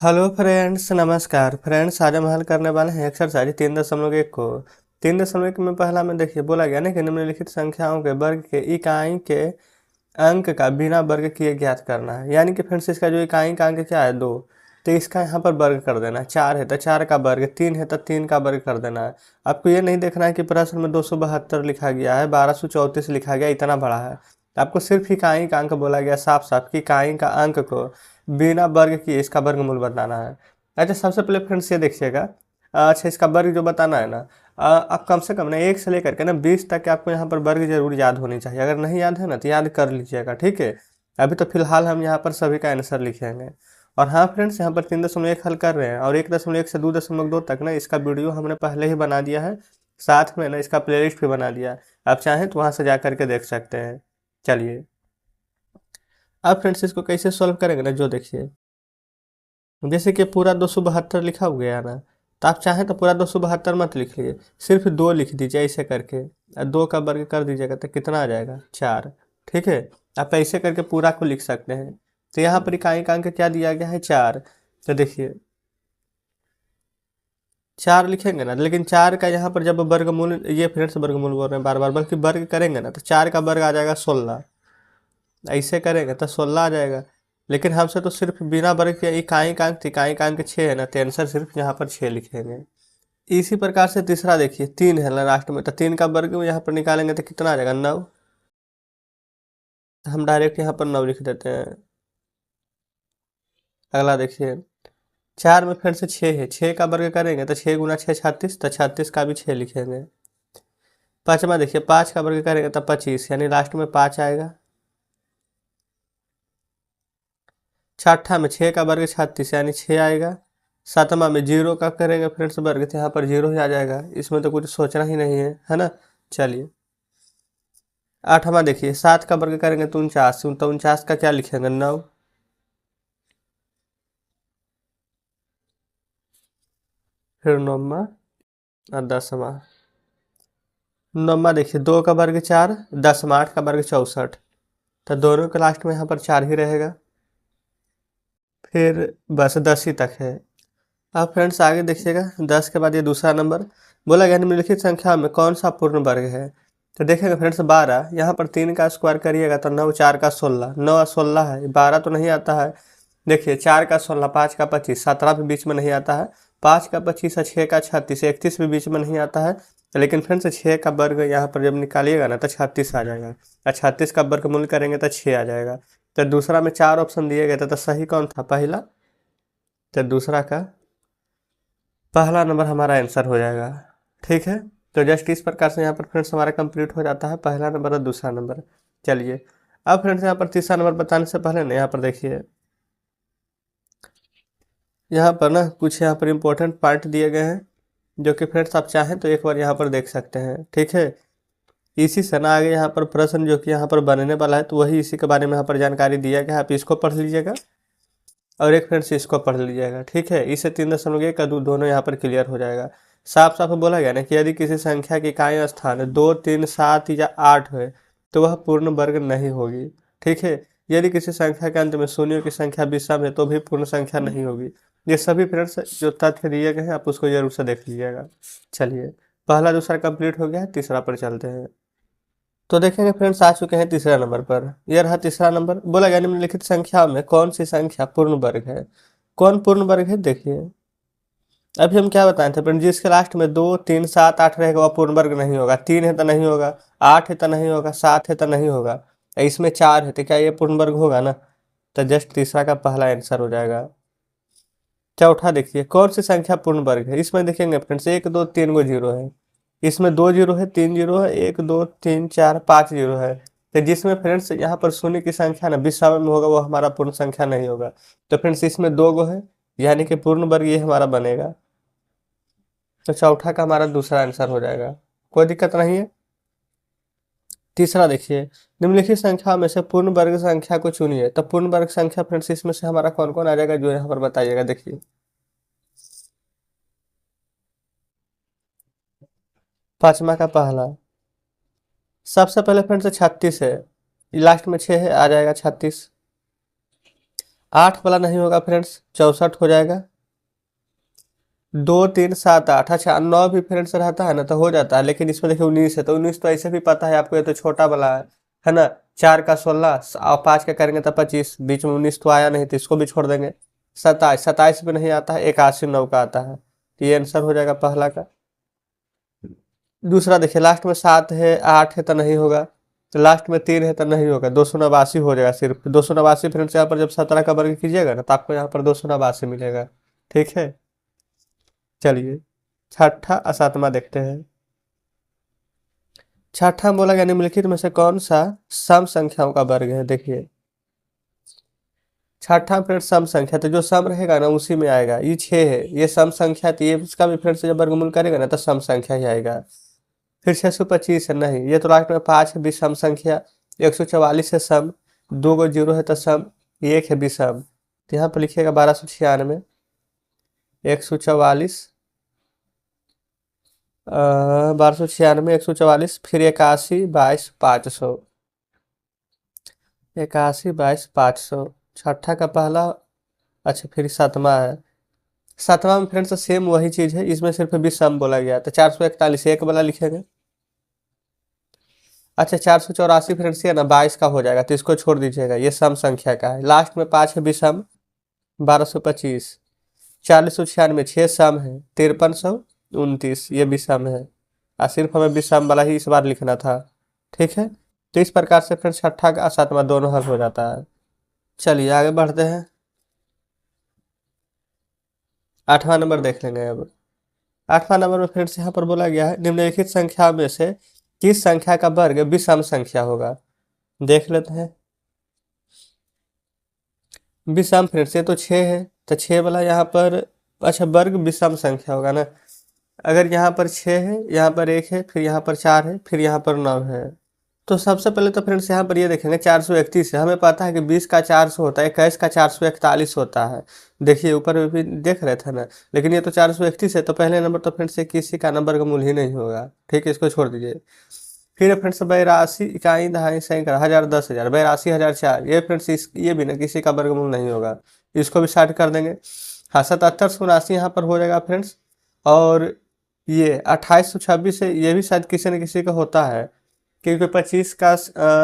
Hello friends, नमस्कार friends. आज हम हल करने वाले हैं एक्सरसाइज 3.1 को। 3.1 में पहला में देखिए बोला गया ना कि निम्नलिखित संख्याओं के वर्ग के इकाई के अंक का बिना वर्ग किए ज्ञात करना है। यानी कि फ्रेंड्स इसका जो इकाई का अंक क्या है 2, तो इसका यहाँ पर वर्ग कर देना है। 4 है तो 4 का वर्ग, 3 है तो 3 का वर्ग कर देना है। आपको ये नहीं देखना है कि प्रश्न में 272 लिखा गया है, 1234 लिखा गया, इतना बड़ा है। आपको सिर्फ इकाई का अंक बोला गया साफ साफ कि इकाई का अंक को बिना वर्ग किए इसका वर्गमूल बताना है। अच्छा, सबसे पहले फ्रेंड्स ये देखिएगा। अच्छा, इसका वर्ग जो बताना है ना, आप कम से कम ना 1 से लेकर के ना 20 तक के आपको यहाँ पर वर्ग जरूर याद होनी चाहिए। अगर नहीं याद है ना तो याद कर लीजिएगा, ठीक है। अभी तो फिलहाल हम यहाँ पर सभी का आंसर लिखेंगे। और हाँ फ्रेंड्स, यहाँ पर 3.1 हल कर रहे हैं और 1.1 से 2.2 तक ना इसका वीडियो हमने पहले ही बना दिया है। साथ में ना इसका प्लेलिस्ट भी बना दिया है, आप चाहें तो वहाँ से जा करके देख सकते हैं। चलिए अब फ्रेंड्स इसको कैसे सॉल्व करेंगे ना, जो देखिए जैसे कि पूरा 272 लिखा हो गया ना, तो आप चाहें तो पूरा 272 मत लिखिए, सिर्फ 2 लिख दीजिए ऐसे करके। 2 का वर्ग कर दीजिएगा तो कितना आ जाएगा 4, ठीक है। आप ऐसे करके पूरा को लिख सकते हैं। तो यहाँ पर इकाई का अंक क्या दिया गया है 4। तो देखिए 4 लिखेंगे ना, लेकिन 4 का यहाँ पर जब वर्गमूल, ये फ्रेंड्स वर्गमूल बोल रहे हैं बार बार, बल्कि वर्ग करेंगे ना तो 4 का वर्ग आ जाएगा 16। ऐसे करेंगे तो 16 आ जाएगा। लेकिन हमसे तो सिर्फ बिना वर्ग के इकाई का अंक, इकाई का अंक 6 है ना, तो आंसर सिर्फ यहाँ पर 6 लिखेंगे। इसी प्रकार से तीसरा देखिए 3 है ना लास्ट में, तो 3 का वर्ग यहाँ पर निकालेंगे तो कितना आ जाएगा 9। हम डायरेक्ट यहाँ पर 9 लिख देते हैं। अगला देखिए 4 में फिर से 6 है, 6 का वर्ग करेंगे तो 6 गुना 6 36, तो 36 का भी 6 लिखेंगे। पाँचवा देखिए 5 का वर्ग करेंगे तो 25, यानी लास्ट में 5 आएगा। छठा में 6 का वर्ग 36, यानी 6 आएगा। सातवां में 0 का करेंगे फ्रेंड्स वर्ग, तो यहाँ पर 0 ही आ जाएगा, इसमें तो कुछ सोचना ही नहीं है ना। चलिए आठवां देखिए 7 का वर्ग करेंगे तो 49, तो 49 का क्या लिखेंगे 9। फिर नौवा और 10वां। नौवा देखिए 2 का वर्ग 4, 10वां 8 का वर्ग 64, तो दोनों के लास्ट में यहाँ पर 4 ही रहेगा। फिर बस 10 ही तक है। अब फ्रेंड्स आगे देखिएगा 10 के बाद ये दूसरा नंबर बोला गया निम्नलिखित संख्या में कौन सा पूर्ण वर्ग है। तो देखेंगे फ्रेंड्स 12, यहाँ पर 3 का स्क्वायर करिएगा तो 9 4 का 16, 9 और 16 है, 12 तो नहीं आता है। देखिए 4 का 16, 5 का 25, 17 भी बीच में नहीं आता है, 5 का 25 और 6 का 36, 31 भी बीच में नहीं आता है। लेकिन फ्रेंड्स 6 का वर्ग यहाँ पर जब निकालिएगा ना तो 36 आ जाएगा, और 36 का वर्गमूल करेंगे तो 6 आ जाएगा। तो दूसरा में 4 ऑप्शन दिए गए थे, तो सही कौन था पहला, तो दूसरा का पहला नंबर हमारा आंसर हो जाएगा, ठीक है। तो जस्ट इस प्रकार से यहाँ पर फ्रेंड्स हमारा कंप्लीट हो जाता है पहला नंबर और दूसरा नंबर। चलिए अब फ्रेंड्स यहाँ पर तीसरा नंबर बताने से पहले ना यहाँ पर देखिए, यहाँ पर ना कुछ यहाँ पर इम्पोर्टेंट पार्ट दिए गए हैं, जो कि फ्रेंड्स आप चाहें तो एक बार यहाँ पर देख सकते हैं, ठीक है। इसी से ना आगे यहाँ पर प्रश्न जो कि यहाँ पर बनने वाला है, तो वही इसी के बारे में यहाँ पर जानकारी दिया गया है। आप इसको पढ़ लीजिएगा और एक फ्रेंड्स इसको पढ़ लीजिएगा, ठीक है। इससे 3.1 का दोनों यहाँ पर क्लियर हो जाएगा। साफ साफ बोला गया ना कि यदि किसी संख्या की इकाई स्थान 2 3 7 या 8 है तो वह पूर्ण वर्ग नहीं होगी, ठीक है। यदि किसी संख्या के अंत में शून्यों की संख्या विषम है तो भी पूर्ण संख्या नहीं होगी। ये सभी फ्रेंड्स जो तथ्य दिए गए हैं आप उसको जरूर से देख लीजिएगा। चलिए पहला दूसरा कंप्लीट हो गया है, तीसरा पर चलते हैं। तो देखेंगे फ्रेंड्स आ चुके हैं तीसरा नंबर पर। यह रहा तीसरा नंबर, बोला गया निम्नलिखित संख्या में कौन सी संख्या पूर्ण वर्ग है। कौन पूर्ण वर्ग है देखिए, अभी हम क्या बताए थे फ्रेंड, जिसके लास्ट में 2 3 7 8 रहेगा वह पूर्ण वर्ग नहीं होगा। 3 है तो नहीं होगा, 8 है तो नहीं होगा, 7 है तो नहीं होगा, इसमें 4 है तो क्या ये पूर्ण वर्ग होगा ना। तो जस्ट तीसरा का पहला आंसर हो जाएगा। चौथा देखिए कौन सी संख्या पूर्ण वर्ग है, इसमें देखेंगे फ्रेंड्स 1 2 3 गो जीरो है, इसमें 2 जीरो है, 3 जीरो है, 1 2 3 4 5 जीरो है। तो जिसमें फ्रेंड्स यहाँ पर शून्य की संख्या ना विषम में होगा वो हमारा पूर्ण संख्या नहीं होगा। तो फ्रेंड्स इसमें 2 गो है, यानी कि पूर्ण वर्ग ये हमारा बनेगा। तो चौथा का हमारा दूसरा आंसर हो जाएगा, कोई दिक्कत नहीं है। तीसरा देखिए निम्नलिखित संख्या में से पूर्ण वर्ग संख्या को चुनिए। तो पूर्ण वर्ग संख्या फ्रेंड्स इसमें से हमारा कौन कौन आ जाएगा जो यहाँ पर बताइएगा। देखिए पांचवा का पहला, सबसे पहले फ्रेंड्स 36 है, लास्ट में 6 है, आ जाएगा 36। 8 वाला नहीं होगा फ्रेंड्स, 64 हो जाएगा। 2 3 7 8, अच्छा 9 भी फ्रेंड्स रहता है ना तो हो जाता है, लेकिन इसमें देखिए 19 है, तो 19 तो ऐसे भी पता है आपको, ये तो छोटा वाला है ना। 4 का 16 और 5 का करेंगे तो 25, बीच में 19 तो आया नहीं, तो इसको भी छोड़ देंगे। 27, 27 में नहीं आता है, 81 9 का आता है, तो ये आंसर हो जाएगा पहला का। दूसरा देखिए, लास्ट में 7 है, 8 है तो नहीं होगा, तो लास्ट में 3 है तो नहीं होगा, 289 हो जाएगा सिर्फ। 289 फ्रेंड्स यहाँ पर जब 17 का वर्ग कीजिएगा ना तो आपको यहाँ पर 289 मिलेगा। ठीक है, चलिए छठा और सातवां देखते हैं। छठा बोला गया निम्नलिखित में से कौन सा सम संख्याओं का वर्ग है। देखिए छठा फ्रेंड्स सम संख्या, तो जो सम रहेगा ना उसी में आएगा। ये 6 है, ये सम संख्या, तो ये इसका भी फ्रेंड्स जब वर्गमूल करेगा ना तो सम संख्या ही आएगा। फिर 625 है, नहीं ये तो लास्ट में 5 है विषम संख्या। 144 है सम, 2 गो जीरो है तो सम, 1 है विषम, तो यहाँ पर लिखिएगा 1296, 144, 1296, 144, फिर 81 22 500, 81 22 500 छठा का पहला। अच्छा फिर सातवां है, सातवां में फ्रेंड्स सेम वही चीज है, इसमें सिर्फ विषम बोला गया, तो 441 एक वाला लिखेंगे। अच्छा 484 फ्रेंड्स ये ना 22 का हो जाएगा, तो इसको छोड़ दीजिएगा, ये सम संख्या का है। लास्ट में 5 है विषम, 1225। 4096 6 सम है, 5329 ये विषम है, और सिर्फ हमें विषम वाला ही इस बार लिखना था। ठीक है, तो इस प्रकार से फ्रेंड्स छठा का सातवां दोनों हल हो जाता है। चलिए आगे बढ़ते हैं, आठवां नंबर देख लेंगे अब। आठवां नंबर में फ्रेंड्स यहाँ पर बोला गया है निम्नलिखित संख्या में से किस संख्या का वर्ग विषम संख्या होगा। देख लेते हैं। विषम फ्रेंड्स ये तो 6 है, तो 6 वाला यहाँ पर, अच्छा वर्ग विषम संख्या होगा ना। अगर यहाँ पर 6 है, यहाँ पर 1 है, फिर यहाँ पर 4 है, फिर यहाँ पर 9 है, तो सबसे पहले तो फ्रेंड्स यहाँ पर ये देखेंगे 431 है, हमें पता है कि 20 का 400 होता है, 21 का 441 होता है। देखिए ऊपर में भी देख रहे थे ना, लेकिन ये तो 431 है, तो पहले नंबर तो फ्रेंड्स ये किसी का नंबर का मूल ही नहीं होगा। ठीक है, इसको छोड़ दीजिए। फिर फ्रेंड्स 82 इकाई दहाई सैकड़ा हजार 10,000, 82,000 4, ये फ्रेंड्स ये भी ना किसी का वर्गमूल नहीं होगा, इसको भी साइड कर देंगे। हाँ 77 यहाँ पर हो जाएगा फ्रेंड्स। और ये 2826 है, ये भी शायद किसी न किसी का होता है, क्योंकि 25 का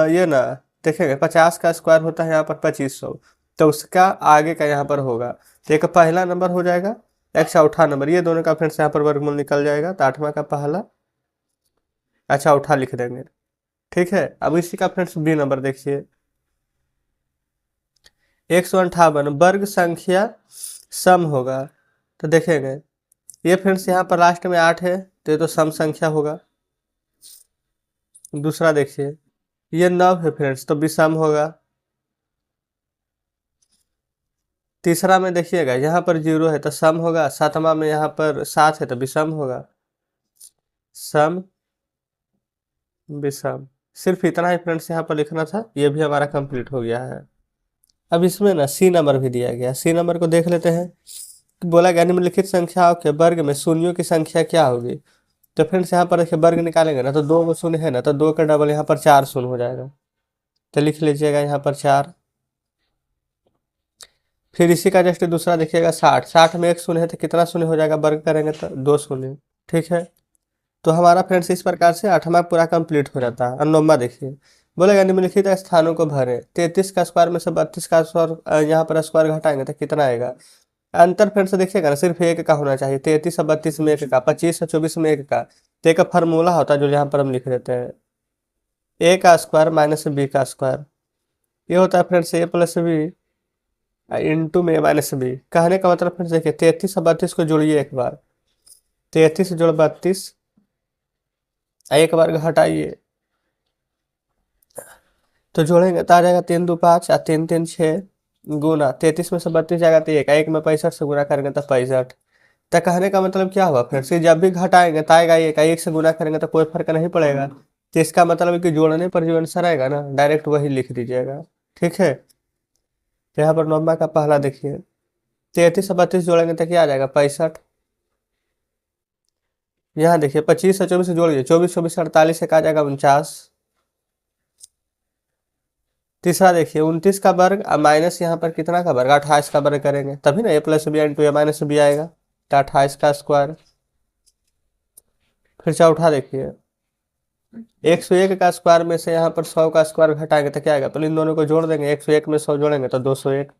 ये ना देखेंगे 50 का स्क्वायर होता है यहाँ पर 2500, तो उसका आगे का यहाँ पर होगा, तो एक पहला नंबर हो जाएगा, एक चौथा नंबर, ये दोनों का फ्रेंड्स यहाँ पर वर्गमूल निकल जाएगा, तो आठवां का पहला, अच्छा उठा लिख देंगे। ठीक है, अब इसी का फ्रेंड्स बी नंबर देखिए। 158 वर्ग संख्या सम होगा, तो देखेंगे ये फ्रेंड्स यहाँ पर लास्ट में 8 है, तो ये तो सम संख्या होगा। दूसरा देखिए ये 9 है फ्रेंड्स, तो विषम होगा। तीसरा में देखिएगा यहाँ पर 0 है तो सम होगा। सातवां में यहाँ पर 7 है तो विषम होगा, सम विषम। सिर्फ इतना ही फ्रेंड्स यहाँ पर लिखना था, ये भी हमारा कंप्लीट हो गया है। अब इसमें ना सी नंबर भी दिया गया, सी नंबर को देख लेते हैं। बोला गया निम्नलिखित संख्याओं के वर्ग में शून्यों की संख्या क्या होगी। तो फ्रेंड्स यहाँ पर देखिए वर्ग निकालेंगे ना, तो 2 को शून्य है ना, तो 2 का डबल यहाँ पर 4 शून्य हो जाएगा, तो लिख लीजिएगा यहाँ पर 4। फिर इसी का जस्ट दूसरा देखिएगा 60, 60 में 1 शून्य है, तो कितना शून्य हो जाएगा, वर्ग करेंगे तो 2 शून्य। ठीक है, तो हमारा फ्रेंड्स इस प्रकार से आठवां पूरा कंप्लीट हो जाता है। और नौवां देखिए, बोलेगा निम्नलिखित स्थानों को भरे। 33 का स्क्वायर में से 32 का स्क्वायर यहाँ पर स्क्वायर घटाएंगे तो कितना आएगा। अंतर फ्रेंड्स देखिएगा ना, सिर्फ एक का होना चाहिए, 33 और 32 में 1 का, 25 और 24 में 1 का, तो एक फार्मूला होता है जो यहाँ पर हम लिख देते हैं, ए का स्क्वायर माइनस बी का स्क्वायर, ये होता है फ्रेंड्स ए प्लस बी इंटू में ए माइनस बी। कहने का मतलब फ्रेंड्स देखिए 33 और 32 को जोड़िए एक बार, 33 जोड़ 32, एक बार हटाइए तो जोड़ेंगे तो आ जाएगा 3 2 5 और 3 3 6, गुना 33 में से 32 जाएगा तो एक में 65 से गुना करेंगे तो 65। तो कहने का मतलब क्या हुआ फ्रेंड्स, जब भी घटाएंगे तो आएगा एक से गुना करेंगे तो कोई फर्क नहीं पड़ेगा, तो इसका मतलब है कि जोड़ने पर जो आंसर आएगा ना डायरेक्ट वही लिख दीजिएगा। ठीक है, तो यहाँ पर नंबर का पहला देखिए 33 और 32 जोड़ेंगे तो क्या आ जाएगा 65। यहाँ देखिए 25 और 24 जोड़िए, 24 24 48 एक आ जाएगा 49। तीसरा देखिए 29 का वर्ग माइनस यहाँ पर कितना का वर्ग 28 का वर्ग करेंगे तभी ना a+b इंटू a-b आएगा, तो 28 का स्क्वायर। फिर चौथा देखिए 101 का स्क्वायर में से यहाँ पर 100 का स्क्वायर घटाएंगे तो क्या आएगा, पहले इन दोनों को जोड़ देंगे, 101 में 100 जोड़ेंगे तो 201।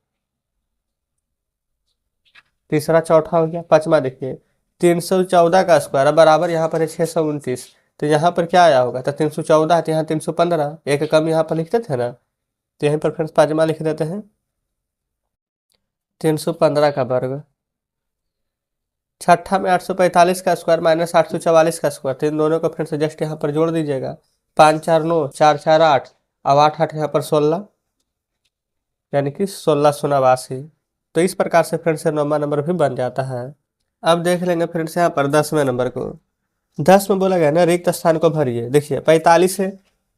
तीसरा चौथा हो गया। पांचवा देखिए 314 का स्क्वायर बराबर यहाँ पर है 629, तो यहाँ पर क्या आया होगा, तो 314 है तो यहाँ 315, एक कम यहाँ पर लिखते थे ना, तो यहीं पर फ्रेंड्स पांचवा लिख देते हैं 315 का वर्ग। छठा में 845 का स्क्वायर माइनस 844 का स्क्वायर, तो इन दोनों को फ्रेंड्स जस्ट यहाँ पर जोड़ दीजिएगा, 5 4 9 4 4 8, अब 8 8 यहाँ पर 16, यानी कि 1689। तो इस प्रकार से फ्रेंड्स 9वां नंबर भी बन जाता है। अब देख लेंगे फ्रेंड्स यहाँ पर 10वें नंबर को। 10 में बोला गया ना रिक्त स्थान को भरिए। देखिए 45 है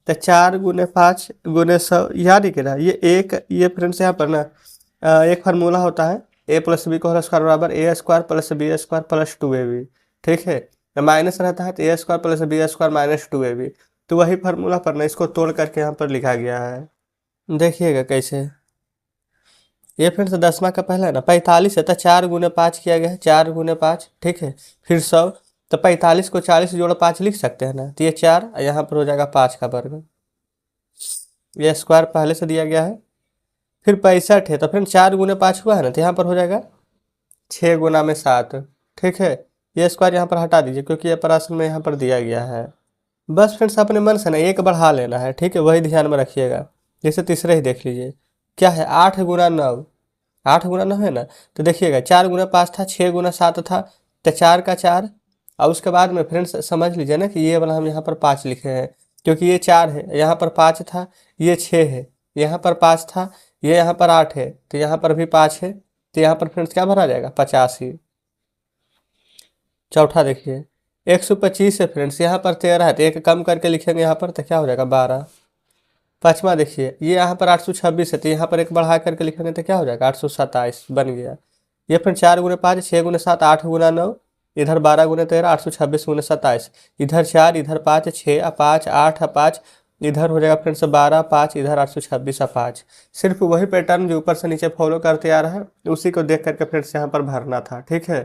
तो 4 गुने 5 गुने 100, याद ही ना ये फ्रेंड्स यहाँ पर ना एक फार्मूला होता है a+b को होल स्क्वायर बराबर a² + b² + 2ab, ठीक है। माइनस रहता है तो a² + b² माइनस 2ab, तो वही फार्मूला पर ना इसको तोड़ करके यहाँ पर लिखा गया है। देखिएगा कैसे, ये फ्रेंड्स 10वां का पहला है ना 45 है तो 4 गुने 5 किया गया है, 4 गुने 5, ठीक है। फिर 100, तो 45 को 40 जोड़ 5 लिख सकते हैं ना, तो ये 4 यहाँ पर हो जाएगा 5 का वर्ग, ये स्क्वायर पहले से दिया गया है। फिर 65 है तो फ्रेंड 4 गुने 5 हुआ है ना, तो यहाँ पर हो जाएगा 6 गुना में 7, ठीक है। ये स्क्वायर यहाँ पर हटा दीजिए क्योंकि ये प्रश्न में यहाँ पर दिया गया है। बस फ्रेंड्स अपने मन से ना एक बढ़ा लेना है, ठीक है, वही ध्यान में रखिएगा। जैसे तीसरे ही देख लीजिए क्या है, 8 गुना 9, 8 गुना 9 है ना, तो देखिएगा 4 गुना 5 था, 6 गुना 7 था, तो 4 का 4, और उसके बाद में फ्रेंड्स समझ लीजिए ना कि ये वाला हम यहाँ पर 5 लिखे हैं क्योंकि ये 4 है, यहाँ पर 5 था, ये 6 है, यहाँ पर 5 था, ये यहाँ पर 8 है, तो यहाँ पर भी 5 है, तो यहाँ पर फ्रेंड्स क्या भरा जाएगा 85। चौथा देखिए 125 है फ्रेंड्स, यहाँ पर 13 है तो एक कम करके लिखेंगे यहाँ पर, तो क्या हो जाएगा 12। पाँचवा देखिए ये यहाँ पर 826 है तो यहाँ पर एक बढ़ा करके लिखेंगे तो क्या हो जाएगा 827 बन गया। ये फिर 4 गुने 5 6 गुने 7 8 गुना 9, इधर 12 गुने 13 826 गुने 27, इधर 4 इधर 5 6 5 8 5, इधर हो जाएगा फ्रेंड्स 12 5, इधर 826 5। सिर्फ वही पैटर्न जो ऊपर से नीचे फॉलो करते आ रहा है उसी को देख करके फ्रेंड्स यहाँ पर भरना था, ठीक है।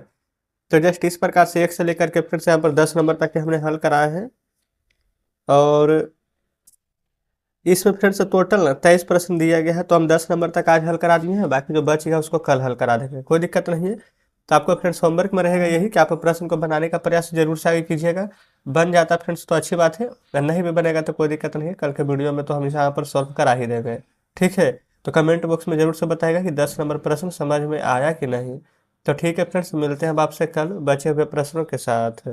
तो जस्ट इस प्रकार से 1 से लेकर के फ्रेंड्स यहाँ पर 10 नंबर तक के हमने हल कराए हैं, और इसमें फ्रेंड्स टोटल 23 प्रश्न दिया गया है, तो हम 10 नंबर तक आज हल करा दिए हैं, बाकी जो बचेगा उसको कल हल करा देंगे, कोई दिक्कत नहीं है। तो आपको फ्रेंड्स होमवर्क में रहेगा यही कि आप प्रश्न को बनाने का प्रयास जरूर से आगे कीजिएगा। बन जाता फ्रेंड्स तो अच्छी बात है, अगर नहीं भी बनेगा तो कोई दिक्कत नहीं है, कल के वीडियो में तो हम यहाँ पर सॉल्व करा ही देंगे, ठीक है। तो कमेंट बॉक्स में जरूर से बताएगा कि 10 नंबर प्रश्न समझ में आया कि नहीं। तो ठीक है फ्रेंड्स, मिलते हैं अब आपसे कल बचे हुए प्रश्नों के साथ।